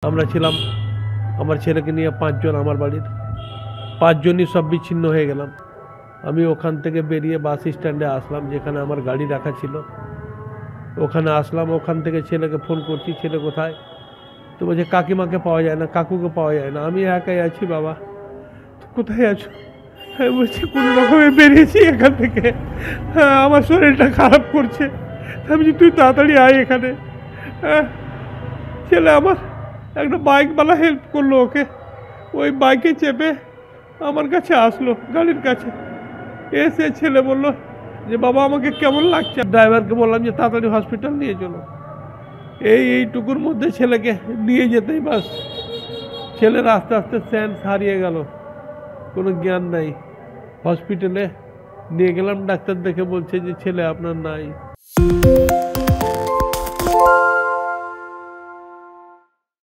আমরা ছিলাম আমার ছেলেকে নিয়ে 5 জন আমার বাড়ির 5 জনই সব বিচ্ছিন্ন হয়ে গেলাম। আমি ওখান থেকে বেরিয়ে বাস স্ট্যান্ডে আসলাম, যেখানে আমার গাড়ি রাখা ছিল ওখানে আসলাম। ওখান থেকে ছেলেকে ফোন করছি, ছেলে কোথায়? তো বলছে কাকিমাকে পাওয়া যায় না, কাকুকে পাওয়া যায় না, আমি একাই আছি। বাবা কোথায় আছো? আমি বলছি কোনো রকমে বেরিয়েছি এখান থেকে, আমার শরীরটা খারাপ করছে। আমি বলছি তুই তাড়াতাড়ি আয় এখানে। ছেলে আমার একটা বাইকওয়ালা হেল্প করলো ওকে, ওই বাইকে চেপে আমার কাছে আসলো, গাড়ির কাছে এসে ছেলে বললো যে বাবা আমাকে কেমন লাগছে। ড্রাইভারকে বললাম যে তাড়াতাড়ি হসপিটাল নিয়ে চলো। এইটুকুর মধ্যে ছেলেকে নিয়ে যেতেই বাস ছেলের আস্তে আস্তে সেন্স হারিয়ে গেল, কোনো জ্ঞান নাই। হসপিটালে নিয়ে গেলাম, ডাক্তার দেখে বলছে যে ছেলে আপনার নাই।